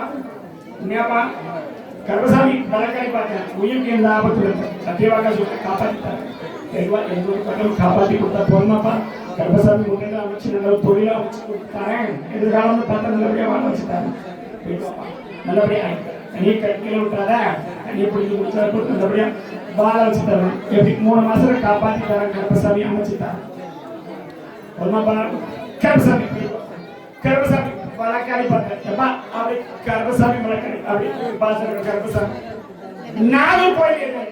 உண்மையாப்பா கர்ப்பசாமி மலைக்காணி பார்த்தேன் உயிருக்கு எந்த ஆபத்து இருக்கு சத்தியவாக சொல்லி காப்பாற்றிட்டாரு. காப்பாற்றி கொடுத்தா போதுமாப்பா. கர்ப்பசாமி முன்னே அமைச்சு நல்ல தொழிலா அமைச்சு கொடுத்தாரு. எதிர்காலம் பார்த்தா நல்லபடியா வாழ வச்சுட்டாரு. நல்லபடியா நீ கீழே விட்டாத நீ பிடிச்சி முடிச்சாரு நல்லபடியா வாழ வச்சுட்டாரு. எப்படி 3 மாசத்துல காப்பாற்றி தர கர்ப்பசாமி அமைச்சுட்டாரு. போதுமாப்பா. கர்ப்பசாமி கர்ப்பசாமி மலைக்காணி பார்த்தேன் அப்படி கர்ப்பசாமி மலைக்காணி அப்படி பாச கர்ப்பசாமி நானும் போயிருக்கேன்.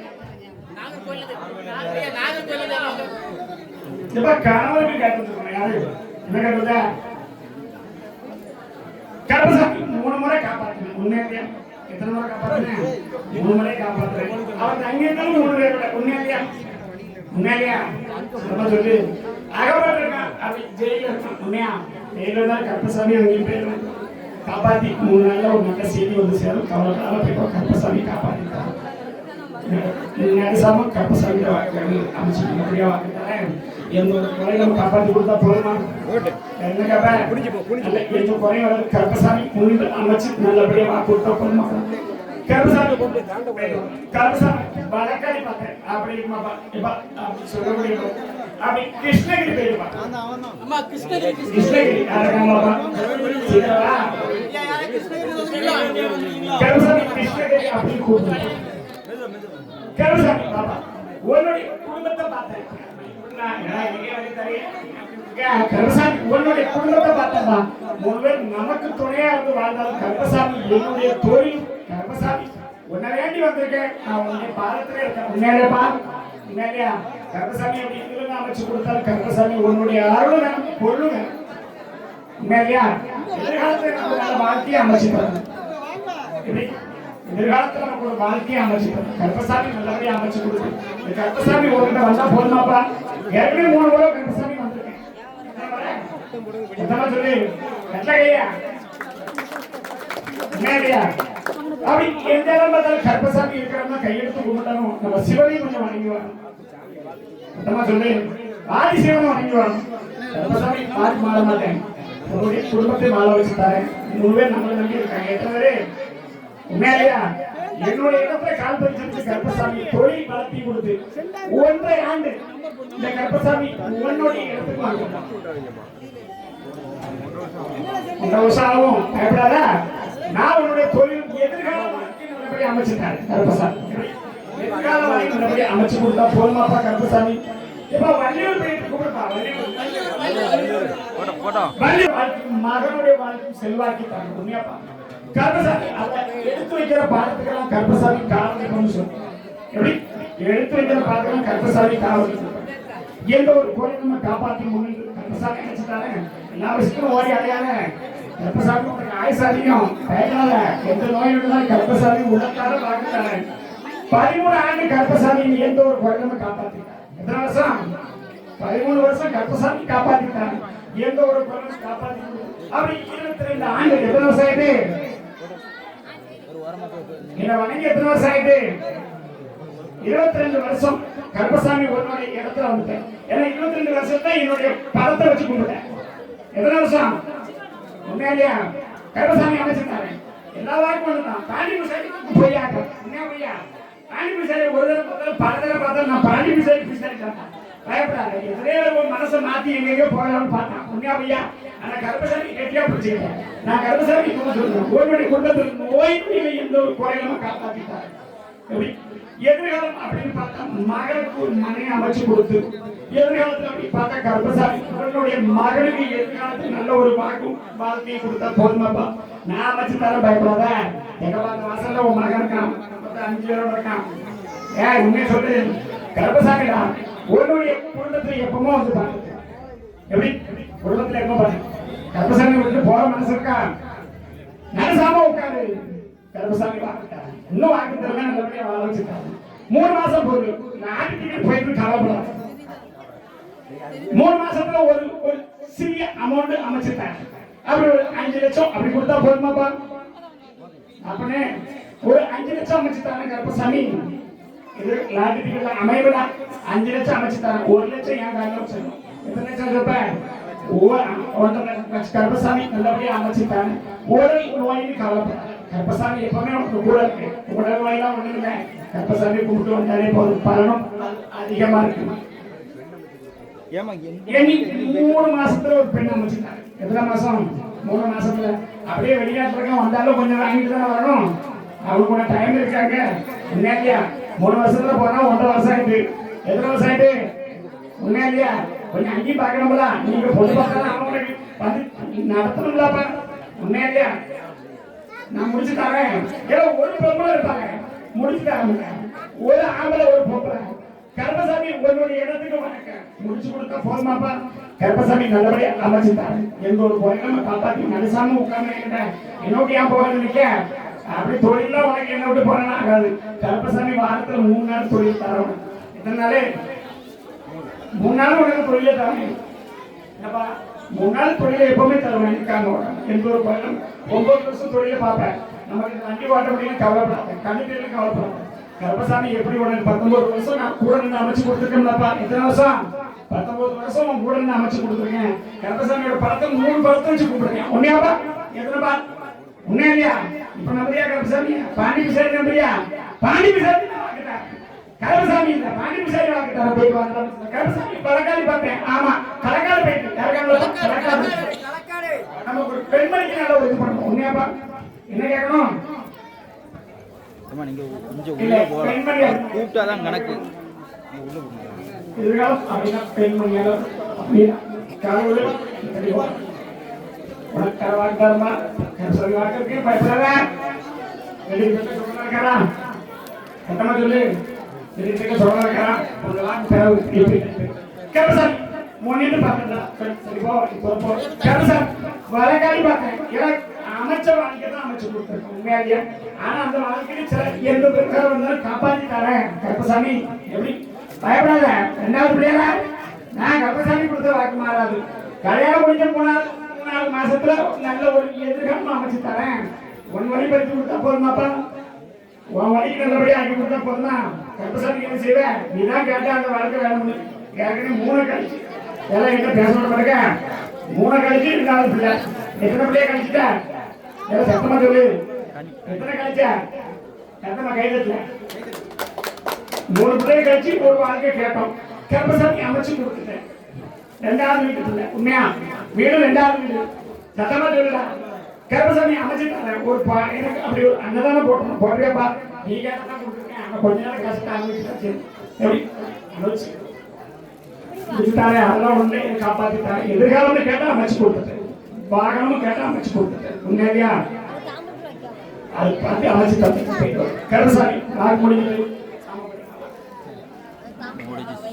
கணவருக்கு கேட்டு யாரு என்ன கேட்டதா கர்ப்பசாமி 3 முறை காப்பாற்றினேன். உண்மையா எத்தனை முறை காப்பாற்றினேன்? 3 முறை காப்பாற்றுறேன். அவர் அங்கே இருந்தாலும் 3 பேர் உண்மையா உண்மையா சொல்லி அகப்பட்டிருக்கான் அப்படி ஜெயில இருக்கான். உண்மையா ஜெயில தான் கர்ப்பசாமி அங்கேயும் போயிருவேன் காப்பாற்றி 3 நாள்ல ஒரு நல்ல செய்தி வந்து சேரும். கவலைக்காக போய் கர்ப்பசாமி காப்பாற்றிட்டான். நடிசாம கர்ப்பசாமி அமைச்சு அப்படியே வாங்கிட்டாரேன். எந்த ஒரு குறைகளும் காப்பாற்றி கொடுத்தா போதுமா? என்ன கேட்பேன் எந்த குறையும் வராது. கர்ப்பசாமி முன்னிட்டு அமைச்சு நல்லபடியா வாக்கு கொடுத்தா போதுமா? கர்ப்பசாமி கர்ப்பசாமி வழக்காடி பார்த்தேன் அப்படி இருக்குமாப்பா அப்படி சொல்ல முடியும். அப்படி கிருஷ்ணகிரி போயிருப்பா. கிருஷ்ணகிரி யாருக்காங்கப்பா? கர்ப்பசாமி கிருஷ்ணகிரி அப்படி கூப்பிட்டு கர்ப்பசாமி பாப்பா உன்னுடைய குடும்பத்தை பார்த்தேன். கர்ப்பசாமி உன்னுடைய குடும்பத்தை பார்த்தா 3 பேர் நமக்கு துணையா இருந்து வாழ்ந்தாலும் கர்ப்பசாமி என்னுடைய தொழில் கர்ப்பசாமி உன்னை வேண்டி வந்திருக்கேன். நான் உன்னுடைய பாதத்திலே இருக்கேன். உண்மையிலேப்பா உண்மையிலையா கர்ப்பசாமி அப்படி இருந்து அமைச்சு கொடுத்தாலும் கர்ப்பசாமி உன்னுடைய அருள் எனக்கு பொருள் உண்மையிலையா எதிர்காலத்தில் நமக்கு வாழ்க்கையை அமைச்சுக்கிறாங்க. எதிர்காலத்தில் நமக்கு ஒரு வாழ்க்கையை அமைச்சுக்கிறாங்க. கர்ப்பசாமி நல்லபடியா அமைச்சு கொடுத்து இந்த கர்ப்பசாமி ஒருகிட்ட வந்தா போதுமாப்பா. ஏற்கனவே 3 முறை கர்ப்பசாமி வந்திருக்கேன். சொல்லி எட்டையா உண்மையிலையா அப்படி எந்த இடம் பார்த்தாலும் கர்ப்பசாமி இருக்கிறவங்க கையெடுத்து கும்பிட்டாலும் நம்ம சிவனையும் கொஞ்சம் வணங்கி வரணும். சுத்தமா சொல்லி ஆதிசிவனை வணங்கி வரணும். கர்ப்பசாமி மாறி மாற மாட்டேன். உங்களுடைய குடும்பத்தை வாழ வச்சுட்டாரு. 3 பேர் நம்மளை நம்பி இருக்காங்க. எத்தனை பேரு உண்மையிலையா என்னுடைய இடத்துல கால் பதிச்சு கர்ப்பசாமி தொழில் வளர்த்தி கொடுத்து 1.5 ஆண்டு இந்த கர்ப்பசாமி உன்னுடைய இடத்துக்கு வாங்கிட்டான். 1 வருஷம் ஆகும் பயப்படாத. நான் உன்னுடைய தொழில் எதிர்கால வாழ்க்கை நல்லபடியா அமைச்சுட்டாரு கர்ப்பசாமி. எதிர்கால வாழ்க்கை நல்லபடியா அமைச்சு கொடுத்தா போதுமாப்பா கர்ப்பசாமி. இப்ப வள்ளியூர் போயிட்டு கூப்பிடுப்பா. வள்ளியூர் மகனுடைய வாழ்க்கை செல்வாக்கி தாங்க உண்மையாப்பா. கர்ப்பசாமி எடுத்து வைக்கிற பாடத்துக்கெல்லாம் கர்ப்பசாமி காரணம் சொல்லு. எப்படி எடுத்து வைக்கிற பாடத்துக்கெல்லாம் கர்ப்பசாமி காரணம் எந்த ஒரு குறை நம்ம காப்பாற்றி முன்னிட்டு கர்ப்பசாமி நினைச்சுட்டாரு. எல்லா விஷயத்துக்கும் ஓடி அடையாத கர்ப்பசாமி உங்களுக்கு ஆயுசு அதிகம் பயனால எந்த நோய் இருந்தாலும் கர்ப்பசாமி உடற்காக பார்த்துட்டாரு. 13 ஆண்டு கர்ப்பசாமி எந்த ஒரு குறை நம்ம காப்பாற்றிட்டாரு. எத்தனை வருஷம்? 13 வருஷம் கர்ப்பசாமி காப்பாற்றிட்டாரு. எந்த ஒரு குறை காப்பாற்றி அப்படி 22 ஆண்டு. எத்தனை வருஷம் ஆயிட்டு? என்ன வணங்கி எத்தனை வருஷம் ஆயிட்டு? 22 வருஷம் கர்ப்பசாமி உன்னுடைய இடத்துல வந்துட்டேன். ஏன்னா 22 வருஷத்தை என்னுடைய படத்தை வச்சு கும்பிட்டேன். எத்தனை வருஷம்? உண்மையிலையா கர்ப்பசாமி அமைச்சிருக்காரு. எல்லா வாய்ப்பும் வந்துட்டான். பாண்டிப்பு சைடுக்கு போய்யாங்க. உண்மையா போய்யா பாண்டிப்பு சைடு ஒரு தடவை பார்த்தாலும் பல தடவை பார்த்தாலும் நான் பாண்டிப்பு சைடு பிடிச்சிருக்கேன். பயப்படாது. எத்தனையோ மனசை மாத்தி எங்கெங்கயோ போகலாம்னு பார்த்தான். உண்மையா போய்யா ஆனா கர்ப்பசாமி கெட்டியா பிடிச்சிருக்கேன். நான் கர்ப்பசாமி சொல்றேன் உன்னுடைய குடும்பத்தில் நோய் எந்த ஒரு குறையிலும் காப்பாற்றிட்டாரு. எப்படி எதிர்காலம் அப்படின்னு பார்த்தா மகளுக்கு ஒரு மனையை அமைச்சு கொடுத்து எதிர்காலத்துல அப்படி பார்த்தா கர்ப்பசாமி உங்களுடைய மகளுக்கு எதிர்காலத்துக்கு நல்ல ஒரு வாழ்க்கையை கொடுத்தா போதுமாப்பா. நான் அமைச்சு தர பயப்படாத. எங்க பார்த்த வாசல்ல உன் மகன் இருக்கான், 5 பேரோட இருக்கான். உண்மையை சொல்லு கர்ப்பசாமிடா, உன்னுடைய குடும்பத்துல எப்பவுமே வந்து பாருங்க. எப்படி குடும்பத்துல எப்ப பாருங்க கர்ப்பசாமி விட்டு போற மனசு இருக்கா? நரசாம உட்காரு. கர்ப்பசாமி வாக்கிட்டாரு, இன்னும் வாக்கு தரல, நல்லபடியா வாழ வச்சுட்டாரு. 3 மாசம் போகுது, நாட்டுக்கு போயிட்டு கவலைப்படாது. 3 மாசத்துல ஒரு சிறிய அமௌண்ட் அமைச்சிட்டாங்க. அப்படி ஒரு 5 லட்சம் அப்படி கொடுத்தா போதுமாப்பா? அப்படின்னே ஒரு 5 லட்சம் அமைச்சுட்டாங்க கருப்பசாமி. இது லாட்டிகள் அமையவிடா. 5 லட்சம் அமைச்சுட்டாங்க. 1 லட்சம் என் காலில் வச்சிருக்கோம். எத்தனை லட்சம் இருப்பேன்? 1.5 லட்சம் கருப்பசாமி நல்லபடியா அமைச்சுட்டாங்க. உடல் நோயின்னு கவலைப்படாது. கருப்பசாமி எப்பவுமே உனக்கு கூட இருக்கு. உடல் நோயெல்லாம் ஒண்ணு இல்லை. கருப்பசாமி கும்பிட்டு வந்தாலே போதும், பலனும் அதிகமா இருக்கு. 3 மாசத்துல ஒரு பெண் அமைச்சுட்டாங்க. எத்தனை மாசம்? 3 மாசத்துல. அப்படியே வெளிநாட்டுல வந்தாலும் கொஞ்சம் வாங்கிட்டு தான் வரணும். அவங்களுக்கு கொஞ்சம் டைம் இருக்காங்க இல்லையா? 3 வருஷத்துல போனா 1.5 வருஷம் ஆயிட்டு. எத்தனை வருஷம் ஆயிட்டு? உண்மையா இல்லையா? கொஞ்சம் அங்கேயும் பார்க்கணும்ல. நீங்க பொண்ணு பார்த்தாலும் அவங்களுக்கு வந்து நடத்தணும்லப்பா. உண்மையா இல்லையா? நான் முடிச்சு தரேன். ஏதோ ஒரு பொம்பளை இருப்பாங்க, முடிச்சு தரேன். ஒரு ஆம்பளை ஒரு பொம்பளை. கருப்பசாமி உங்களுடைய இடத்துக்கு வணக்கம் முடிச்சு கொடுத்தா போதுமாப்பா? கருப்பசாமி நல்லபடியா அமைச்சுட்டாரு. எந்த ஒரு குறையிலும் காப்பாத்தி நடிசாம உட்கார்ந்து என்னோட ஏன் போகணும் நிக்க? அப்படி தொழிலாம் உனக்கு என்ன விட்டு போறேன்னா ஆகாது. கருப்பசாமி வாரத்துல 3 நாள் தொழில் தரணும். எத்தனை நாள்? 3 நாள் உனக்கு தொழிலே தரணும். என்னப்பா 3 நாள் தொழிலை எப்பவுமே தருவேன். இருக்காங்க எந்த ஒரு குறையிலும் 9 வருஷம் தொழிலை பார்ப்பேன். நமக்கு வண்டி ஓட்ட முடியும் கவலைப்படாது, கண்டிப்பாக கவலைப்படாது. கருப்பசாமி எப்படி உனக்கு 19 வருஷம் நான் கூட நின்று அமைச்சு கொடுத்துருக்கேன்ப்பா. எத்தனை வருஷம்? 19 வருஷம் உன் கூட நின்று அமைச்சு கொடுத்துருக்கேன். கருப்பசாமியோட படத்தை 3 படத்தை வச்சு கூப்பிடுறேன். உன்னையாப்பா? எத்தனைப்பா? உண்மையா இல்லையா? இப்ப நம்புறியா கருப்பசாமி? பாண்டி பிசாரி நம்புறியா? பாண்டி பிசாரி கருப்பசாமி இல்ல, பாண்டி பிசாரி வாக்கிட்டார. போயிட்டு வந்த கருப்பசாமி பழக்காளி பார்த்தேன். ஆமா, கலக்காடு போயிட்டு கலக்காடு. நம்ம ஒரு பெண்மணிக்கு நல்ல ஒரு இது பண்ணணும். உண்மையாப்பா? என்ன கேட்கணும்? நீங்க கொஞ்சம் உள்ள போகலாம், கூப்பிட்டாதான் கணக்கு. எதிர்காலம் அப்படின்னா பெண்மணியாலும் அப்படின்னா கடவுள் உனக்கு கரவாக்காரமா சொல்லி வாக்கிறதுக்கு பயப்படாத. சொல்றா சத்தமா சொல்லு. சொல்றா உங்க வாக்கு கரசாமி முன்னிட்டு பார்த்தா சரி போ. இப்போ கரசாமி வழக்காடி பார்த்தேன். அமைச்ச வாழ்க்கை தான் அமைச்சு கொடுத்துருக்கேன். உண்மையாகிய ஆனா அந்த வாழ்க்கையில சில எந்த பிரகாரம் வந்தாலும் காப்பாற்றி தரேன். கருப்பசாமி எப்படி பயப்படாத. 2வது பிள்ளைகள நான் கருப்பசாமி கொடுத்த வாக்கு மாறாது. கல்யாணம் முடிஞ்ச 3 மாசத்துல நல்ல ஒரு எதிர்காலம் அமைச்சு தரேன். உன் வழி பறித்து கொடுத்தா போதுமாப்பா? உன் வழிக்கு நல்லபடியா ஆக்கி கொடுத்தா போதுமா? கருப்பசாமி என்ன செய்வேன்? நீதான் கேட்டா அந்த வாழ்க்கை வேணும்னு ஏற்கனவே 3 கழிச்சு எல்லாம் என்ன பேச மாட்டேங்க. 3 கழிச்சு 2வது பிள்ளை. எத்தனை பிள்ளைய கழிச்சுட்டா? சத்தமா சொல்லு. எத்தனை கழிச்சா? சத்தமா கைதட்டல. 3 பிள்ளைய கழிச்சு ஒரு வாழ்க்கை கேட்டோம். கருப்பசாமி அமைச்சு கொடுத்துட்டேன். 2வது வீட்டு பிள்ளை. உண்மையா? வீடு 2வது வீடு. சத்தமா சொல்லுடா. கருப்பசாமி அமைச்சுட்டாங்க. ஒரு எனக்கு அப்படி ஒரு அன்னதானே போட்டணும். போடுறியாப்பா? நீ கேட்டதான் கொடுத்துருக்கேன். அங்க கொஞ்ச நேரம் கஷ்டம் அனுபவிச்சுட்டாச்சு. எப்படி அனுபவிச்சு கொடுத்துட்டாரு. அதெல்லாம் ஒண்ணு காப்பாத்திட்டாரு. எதிர்காலம்னு கேட்டா அமைச்சு கொடுத்துட்டேன். வாகனமும் கேட்டா அமைச்சு கொடுத்துட்டேன். உண்மையா? அது பார்த்து அமைச்சு தந்துட்டு போயிட்டு கருப்பசாமி வாக்கு முடிஞ்சது.